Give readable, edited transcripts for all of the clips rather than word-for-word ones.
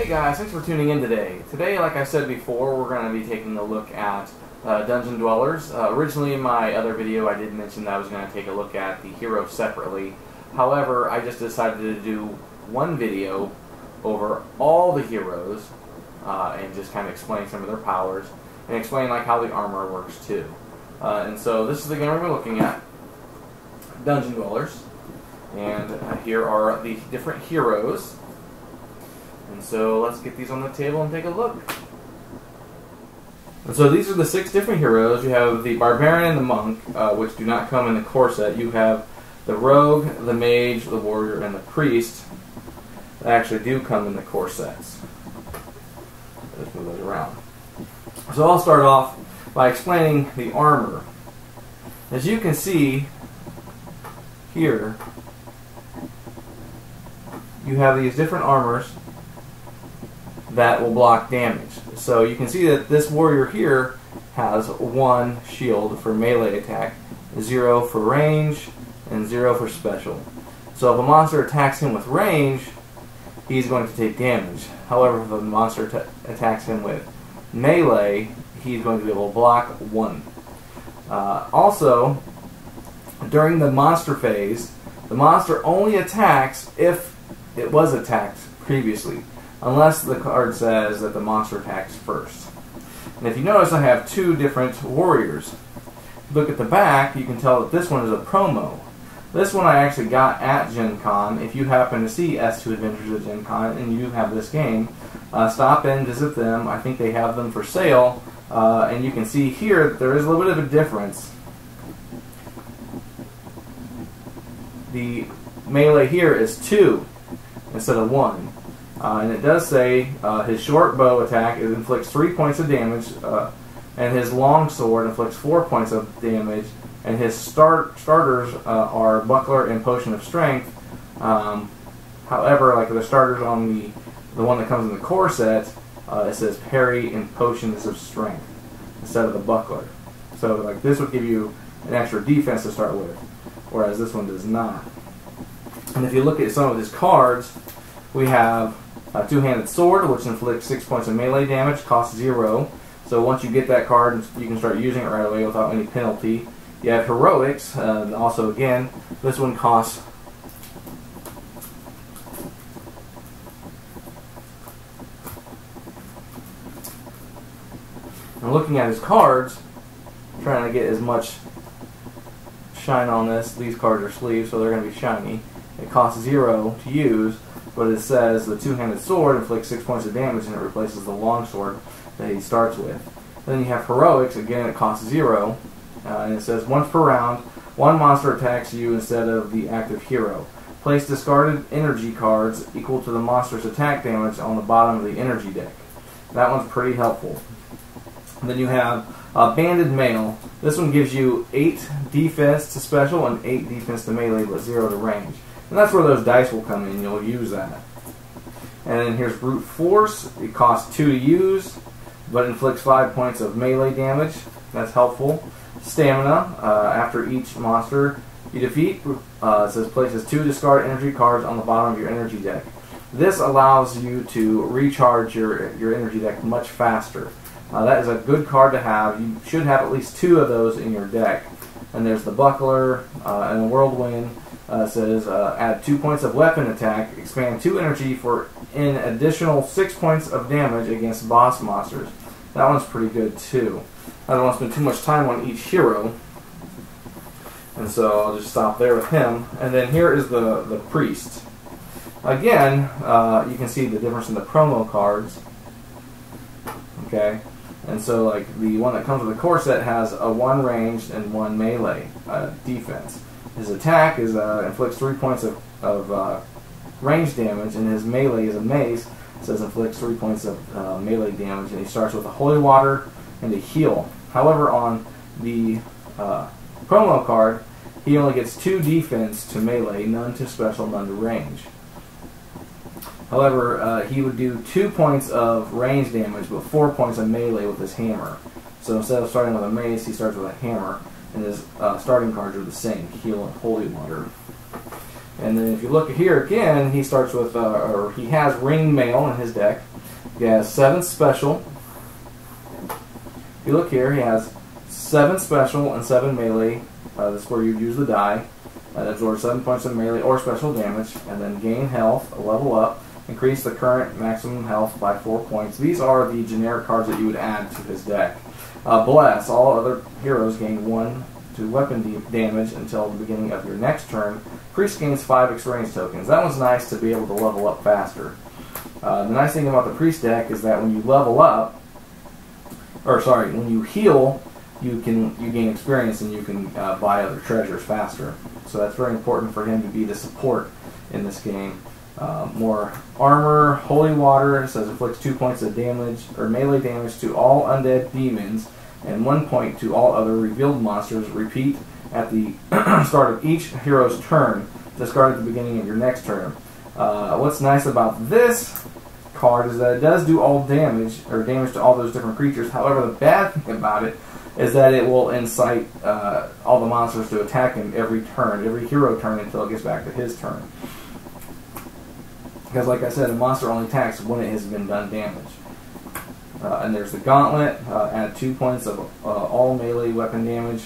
Hey guys, thanks for tuning in today. Today, like I said before, we're going to be taking a look at Dungeon Dwellers. Originally in my other video I did mention that I was going to take a look at the heroes separately. However, I just decided to do one video over all the heroes and just kind of explain some of their powers and explain like how the armor works too. And so this is the game we're looking at, Dungeon Dwellers. And here are the different heroes. And so let's get these on the table and take a look. And so these are the 6 different heroes. You have the Barbarian and the Monk, which do not come in the core set. You have the Rogue, the Mage, the Warrior, and the Priest that actually do come in the core sets. Let's move those around. So I'll start off by explaining the armor. As you can see here, you have these different armors that will block damage. So you can see that this warrior here has 1 shield for melee attack, 0 for range, and 0 for special. So if a monster attacks him with range, he's going to take damage. However, if a monster attacks him with melee, he's going to be able to block 1. Also, during the monster phase, the monster only attacks if it was attacked previously, unless the card says that the monster attacks first. And if you notice, I have 2 different warriors. If you look at the back, you can tell that this one is a promo. This one I actually got at Gen Con. If you happen to see S2 Adventures at Gen Con and you have this game, stop in, visit them. I think they have them for sale. And you can see here that there is a little bit of a difference. The melee here is 2 instead of 1. And it does say his short bow attack inflicts 3 points of damage, and his long sword inflicts 4 points of damage, and his starters are Buckler and Potion of Strength. However, like the starters on the one that comes in the core set, it says Parry and Potions of Strength instead of the Buckler. So like this would give you an extra defense to start with, whereas this one does not. And if you look at some of his cards, we have a Two-Handed Sword, which inflicts 6 points of melee damage, costs 0. So once you get that card, you can start using it right away without any penalty. You have Heroics, also again, this one costs I'm looking at his cards, trying to get as much shine on this. These cards are sleeves, so they're going to be shiny. It costs 0 to use, but it says the Two-Handed Sword inflicts 6 points of damage and it replaces the long sword that he starts with. Then you have Heroics, again it costs 0, and it says once per round, 1 monster attacks you instead of the active hero. Place discarded energy cards equal to the monster's attack damage on the bottom of the energy deck. That one's pretty helpful. And then you have Banded Mail. This one gives you 8 defense to special and 8 defense to melee, but 0 to range. And that's where those dice will come in. You'll use that. And then here's Brute Force. It costs 2 to use, but inflicts 5 points of melee damage. That's helpful. Stamina. After each monster you defeat, it says places 2 discard energy cards on the bottom of your energy deck. This allows you to recharge your energy deck much faster. That is a good card to have. You should have at least 2 of those in your deck. And there's the Buckler and the Whirlwind. Says add 2 points of weapon attack, expand 2 energy for an additional 6 points of damage against boss monsters. That one's pretty good too. I don't want to spend too much time on each hero, and so I'll just stop there with him. And then here is the Priest. Again, you can see the difference in the promo cards. Okay, and so like the one that comes with the core set has a 1 ranged and 1 melee defense. His attack is inflicts 3 points of range damage, and his melee is a mace. It says inflicts 3 points of melee damage, and he starts with a holy water and a heal. However, on the promo card, he only gets 2 defense to melee, none to special, none to range. However, he would do 2 points of range damage, but 4 points of melee with his hammer. So instead of starting with a mace, he starts with a hammer. And his starting cards are the same, Heal and Holy Water. And then if you look here again, he starts with, or he has Ring Mail in his deck. He has 7 special. If you look here, he has 7 special and 7 melee. That's where you use the die. That absorbs 7 points of melee or special damage, and then gain health, a level up, increase the current maximum health by 4 points. These are the generic cards that you would add to his deck. Bless, all other heroes gain 1 to weapon damage until the beginning of your next turn. Priest gains 5 experience tokens. That one's nice to be able to level up faster. The nice thing about the Priest deck is that when you level up, when you heal, you gain experience and you can buy other treasures faster. So that's very important for him to be the support in this game. More armor, holy water, it says inflicts 2 points of damage or melee damage to all undead demons and 1 point to all other revealed monsters. Repeat at the start of each hero's turn. Discard at the beginning of your next turn. What's nice about this card is that it does do all damage, or damage to all those different creatures. However, the bad thing about it is that it will incite all the monsters to attack him every turn, every hero turn, until it gets back to his turn. Because, like I said, a monster only attacks when it has been done damage. And there's the Gauntlet, add 2 points of all melee weapon damage.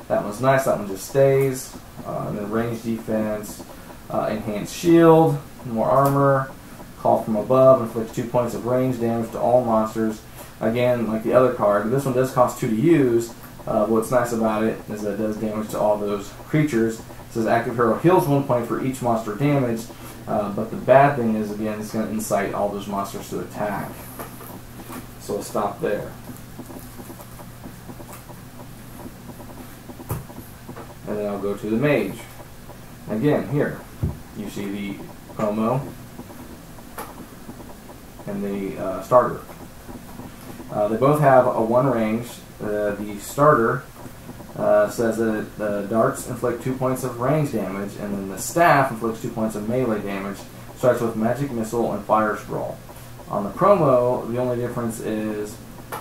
That one's nice, that one just stays. And then range defense, enhanced shield, more armor, call from above, inflicts 2 points of range damage to all monsters. Again, like the other card, this one does cost 2 to use. What's nice about it is that it does damage to all those creatures. It says active hero heals 1 point for each monster damage. But the bad thing is, again, it's going to incite all those monsters to attack. So we'll stop there. And then I'll go to the Mage. Again, here, you see the promo and the starter. They both have a 1 range. The starter says that the darts inflict 2 points of range damage, and then the staff inflicts 2 points of melee damage. Starts with magic missile and fire scroll. On the promo, the only difference is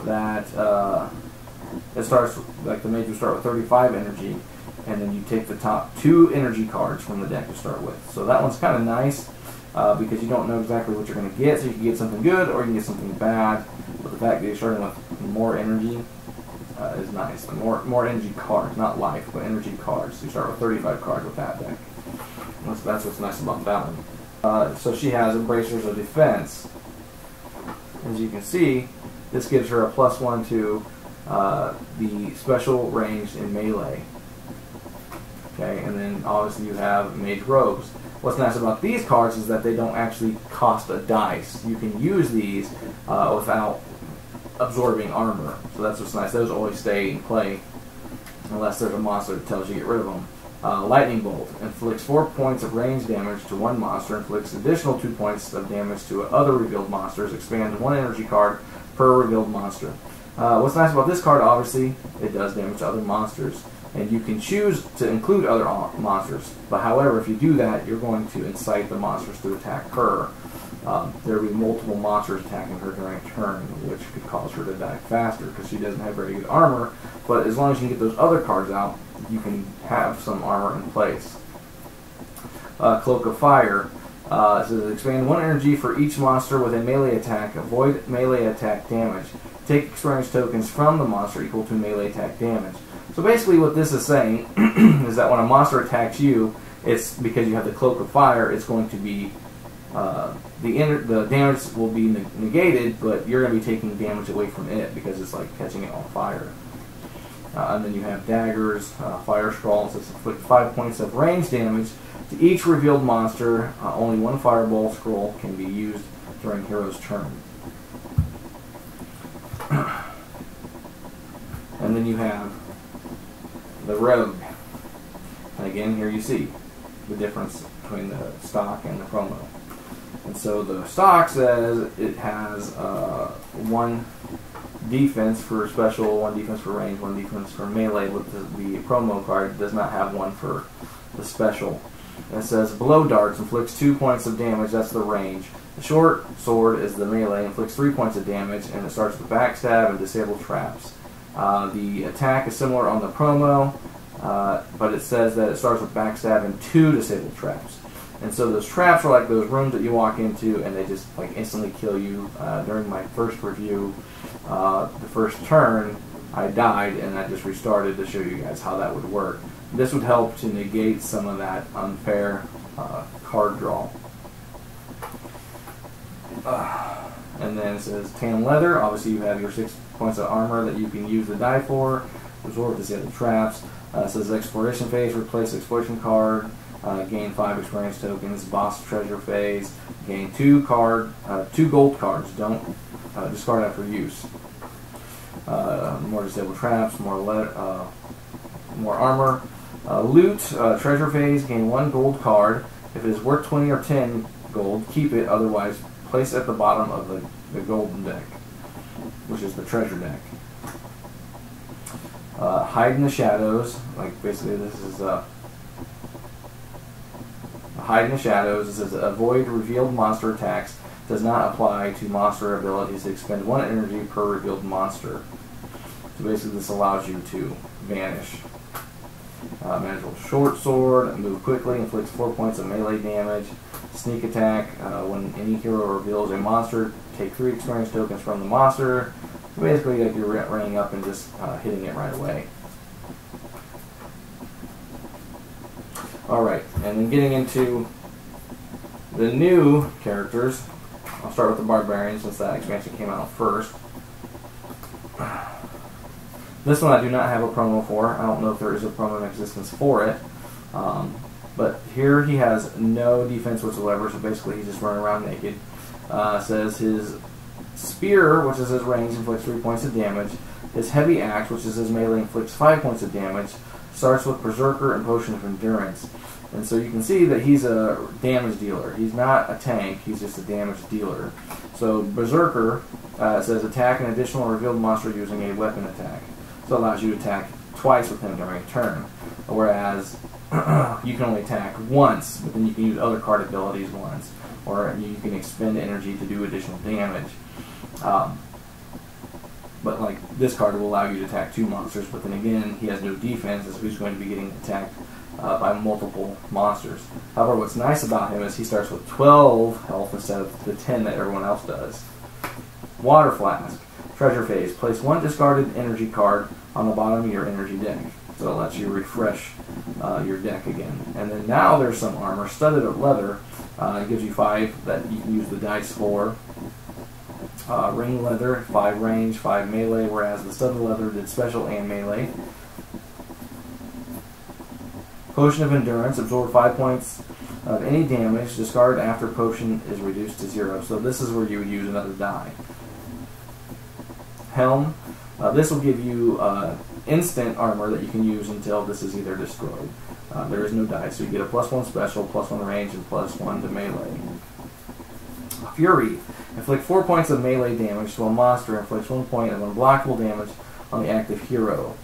that it starts, like the Mage will start with 35 energy, and then you take the top 2 energy cards from the deck to start with. So that one's kind of nice because you don't know exactly what you're going to get. So you can get something good or you can get something bad. But the fact that you're starting with more energy is nice. More energy cards, not life, but energy cards. So you start with 35 cards with that deck. That's what's nice about that one. So she has Embracers of Defense. As you can see, this gives her a +1 to the special range in melee. Okay, and then obviously you have Mage Robes. What's nice about these cards is that they don't actually cost a dice. You can use these without absorbing armor. So that's what's nice. Those always stay in play unless there's a monster that tells you to get rid of them. Lightning Bolt inflicts 4 points of range damage to one monster, inflicts additional 2 points of damage to other revealed monsters, expands 1 energy card per revealed monster. What's nice about this card, obviously, it does damage to other monsters. And you can choose to include other monsters. But however, if you do that, you're going to incite the monsters to attack her. There will be multiple monsters attacking her during a turn, which could cause her to die faster because she doesn't have very good armor. But as long as you can get those other cards out, you can have some armor in place. Cloak of Fire says expand 1 energy for each monster with a melee attack. Avoid melee attack damage. Take experience tokens from the monster equal to melee attack damage. So basically what this is saying is that when a monster attacks you, it's because you have the Cloak of Fire, it's going to be the damage will be negated, but you're going to be taking damage away from it because it's like catching it on fire. And then you have Daggers, Fire Scrolls, that inflict 5 points of range damage to each revealed monster. Only 1 Fireball Scroll can be used during hero's turn. And then you have the Rogue. And again, here you see the difference between the stock and the promo. And so the stock says it has 1 defense for special, 1 defense for range, 1 defense for melee, but the promo card does not have 1 for the special. And it says Blow Darts inflicts 2 points of damage, that's the range. The short sword is the melee, inflicts 3 points of damage, and it starts with backstab and disable traps. The attack is similar on the promo, but it says that it starts with backstab and 2 disabled traps. And so those traps are like those rooms that you walk into and they just like instantly kill you. During my first review, the first turn, I died and I just restarted to show you guys how that would work. This would help to negate some of that unfair card draw. And then it says tan leather. Obviously you have your 6 points of armor that you can use the die for. Absorb the set of traps. It says exploration phase, replace exploration card. Gain 5 experience tokens. Boss treasure phase. Gain 2 gold cards. Don't discard after use. More disabled traps. More armor. Loot treasure phase. Gain 1 gold card. If it is worth 20 or 10 gold, keep it. Otherwise, place it at the bottom of the golden deck, which is the treasure deck. Hide in the shadows. Like basically, this is hide in the shadows. It says avoid revealed monster attacks. Does not apply to monster abilities. Expend 1 energy per revealed monster. So basically, this allows you to vanish. Manageable short sword. Move quickly. Inflicts 4 points of melee damage. Sneak attack. When any hero reveals a monster, take 3 experience tokens from the monster. So basically, like you're running up and just hitting it right away. Alright, and then getting into the new characters. I'll start with the Barbarian since that expansion came out first. This one I do not have a promo for. I don't know if there is a promo in existence for it. But here he has no defense whatsoever, so basically he's just running around naked. Says his spear, which is his range, inflicts 3 points of damage. His heavy axe, which is his melee, inflicts 5 points of damage. Starts with Berserker and Potion of Endurance. And so you can see that he's a damage dealer. He's not a tank, he's just a damage dealer. So Berserker says attack an additional revealed monster using a weapon attack. So it allows you to attack twice with him during a turn. Whereas you can only attack once, but then you can use other card abilities once. Or you can expend energy to do additional damage. But like this card will allow you to attack 2 monsters, but then again he has no defense, so he's going to be getting attacked by multiple monsters. However, what's nice about him is he starts with 12 health instead of the 10 that everyone else does. Water Flask. Treasure phase. Place 1 discarded energy card on the bottom of your energy deck. So it lets you refresh your deck again. And then now there's some armor. Studded leather. It gives you 5 that you can use the dice for. Ring leather, 5 range, 5 melee, whereas the studded leather did special and melee. Potion of Endurance, absorb 5 points of any damage, discard after potion is reduced to 0. So this is where you would use another die. Helm, this will give you instant armor that you can use until this is either destroyed. There is no die, so you get a +1 special, +1 range, and +1 to melee. Fury. Inflict 4 points of melee damage to a monster. Inflicts 1 point of unblockable damage on the active hero.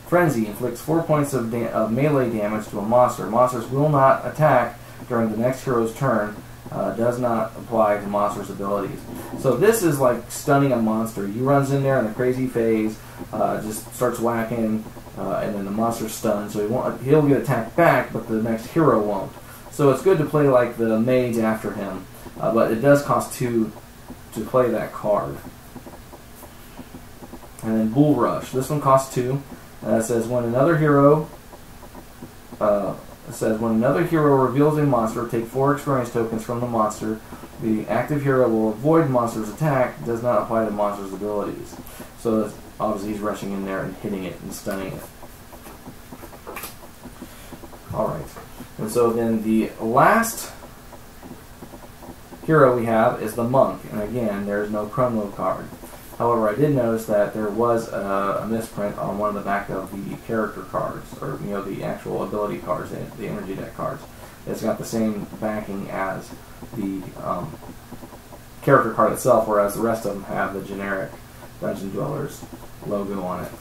Frenzy. Inflicts 4 points of melee damage to a monster. Monsters will not attack during the next hero's turn. Does not apply to monsters' abilities. So this is like stunning a monster. He runs in there in a crazy phase, just starts whacking, and then the monster's stunned. So he'll get attacked back, but the next hero won't. So it's good to play like the Mage after him. But it does cost 2 to play that card. And then Bull Rush. This one costs 2. It says when another hero reveals a monster, take 4 experience tokens from the monster. The active hero will avoid the monster's attack. Does not apply to monster's abilities. So obviously he's rushing in there and hitting it and stunning it. Alright. And so then the last hero we have is the Monk, and again, there's no promo card. However, I did notice that there was a misprint on one of the back of the character cards, or the actual ability cards, the energy deck cards. It's got the same backing as the character card itself, whereas the rest of them have the generic Dungeon Dwellers logo on it.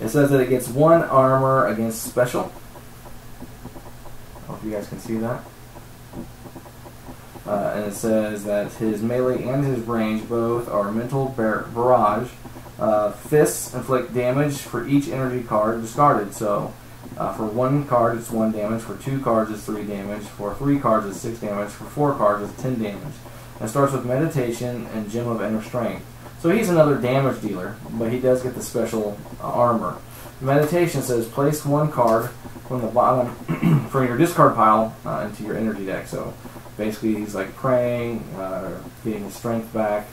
It says that it gets 1 armor against special. I hope you guys can see that. And it says that his melee and his range both are mental barrage. Fists inflict damage for each energy card discarded. So For 1 card, it's 1 damage. For 2 cards, it's 3 damage. For 3 cards, it's 6 damage. For 4 cards, it's 10 damage. And it starts with Meditation and Gem of Inner Strength. So he's another damage dealer, but he does get the special armor. Meditation says place 1 card from the bottom from your discard pile into your energy deck. So basically, he's like praying, getting his strength back.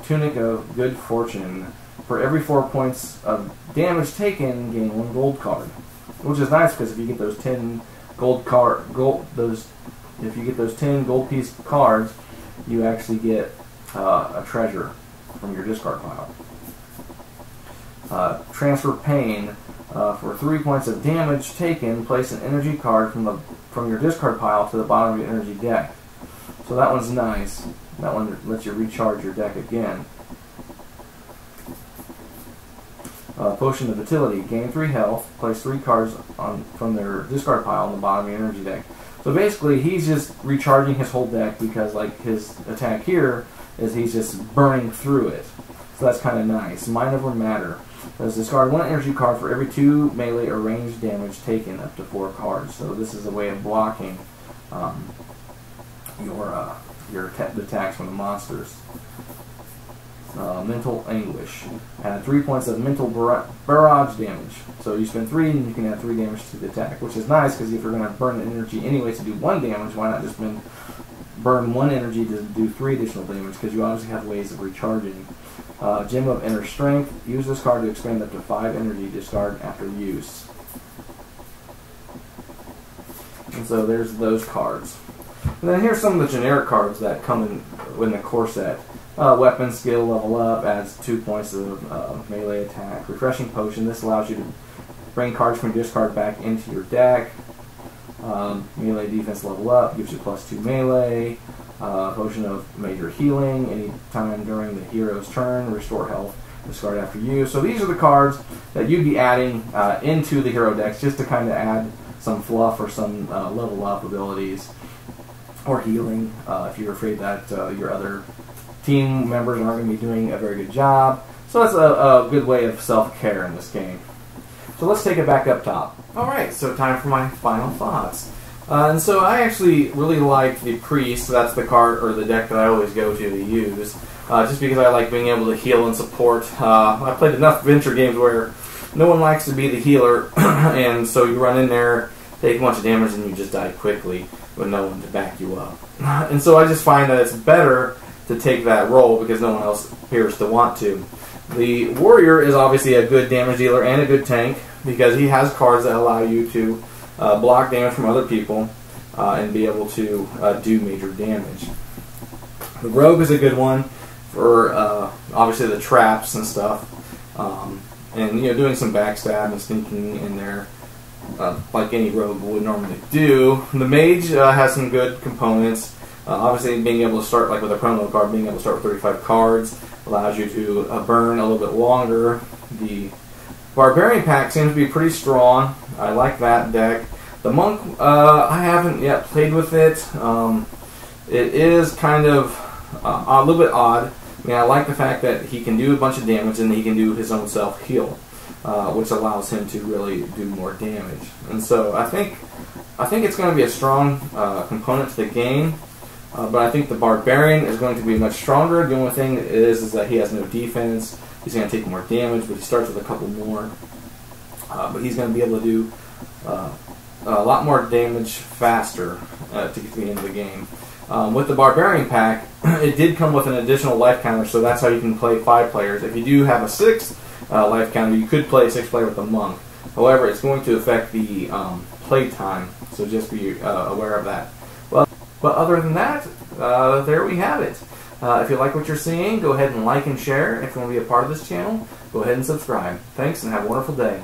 Tunic of Good Fortune. For every 4 points of damage taken, gain 1 gold card, which is nice because if you get those 10 if you get those 10 gold piece cards, you actually get a treasure from your discard pile. Transfer Pain. For 3 points of damage taken, place an energy card from your discard pile to the bottom of your energy deck. So that one's nice. That one lets you recharge your deck again. Potion of Vitality. Gain 3 health. Place 3 cards from their discard pile on the bottom of your energy deck. So basically, he's just recharging his whole deck because, like, his attack here is he's just burning through it. So that's kind of nice. Mind over Matter. Does discard 1 energy card for every 2 melee or ranged damage taken, up to 4 cards. So this is a way of blocking your attacks from the monsters. Mental Anguish. Add 3 points of mental barrage damage. So you spend 3 and you can add 3 damage to the attack, which is nice because if you're going to burn energy anyway to do 1 damage, why not just burn 1 energy to do 3 additional damage, because you obviously have ways of recharging. Gem of Inner Strength. Use this card to expend up to 5 energy. Discard after use. And so there's those cards. And then here's some of the generic cards that come in the core set. Weapon Skill Level Up adds 2 points of melee attack. Refreshing Potion. This allows you to bring cards from your discard back into your deck. Melee Defense Level Up gives you +2 melee. Potion of Major Healing. Anytime during the hero's turn, restore health. Discard after use. So these are the cards that you'd be adding into the hero decks just to kind of add some fluff or some level up abilities or healing if you're afraid that your other team members aren't going to be doing a very good job. So that's a good way of self-care in this game. So let's take it back up top. Alright, so time for my final thoughts. And so I actually really like the Priest. That's the card or the deck that I always go to use. Just because I like being able to heal and support. I played enough adventure games where no one likes to be the healer, and so you run in there, take a bunch of damage, and you just die quickly with no one to back you up. And so I just find that it's better to take that role because no one else appears to want to. The Warrior is obviously a good damage dealer and a good tank because he has cards that allow you to block damage from other people and be able to do major damage. The Rogue is a good one for obviously the traps and stuff, and doing some backstab and sneaking in there like any rogue would normally do. The Mage has some good components. Obviously, being able to start like with a promo card, being able to start with 35 cards allows you to burn a little bit longer. The Barbarian pack seems to be pretty strong. I like that deck. The Monk, I haven't yet played with it. It is kind of a little bit odd. I mean, I like the fact that he can do a bunch of damage and he can do his own self-heal, which allows him to really do more damage. And so I think it's going to be a strong component to the game. But I think the Barbarian is going to be much stronger. The only thing is that he has no defense. He's going to take more damage, but he starts with a couple more. But he's going to be able to do a lot more damage faster to get to the end of the game. With the Barbarian pack, it did come with an additional life counter, so that's how you can play 5 players. If you do have a 6th life counter, you could play 6 player with the Monk. However, it's going to affect the play time, so just be aware of that. But other than that, there we have it. If you like what you're seeing, go ahead and like and share. If you want to be a part of this channel, go ahead and subscribe. Thanks, and have a wonderful day.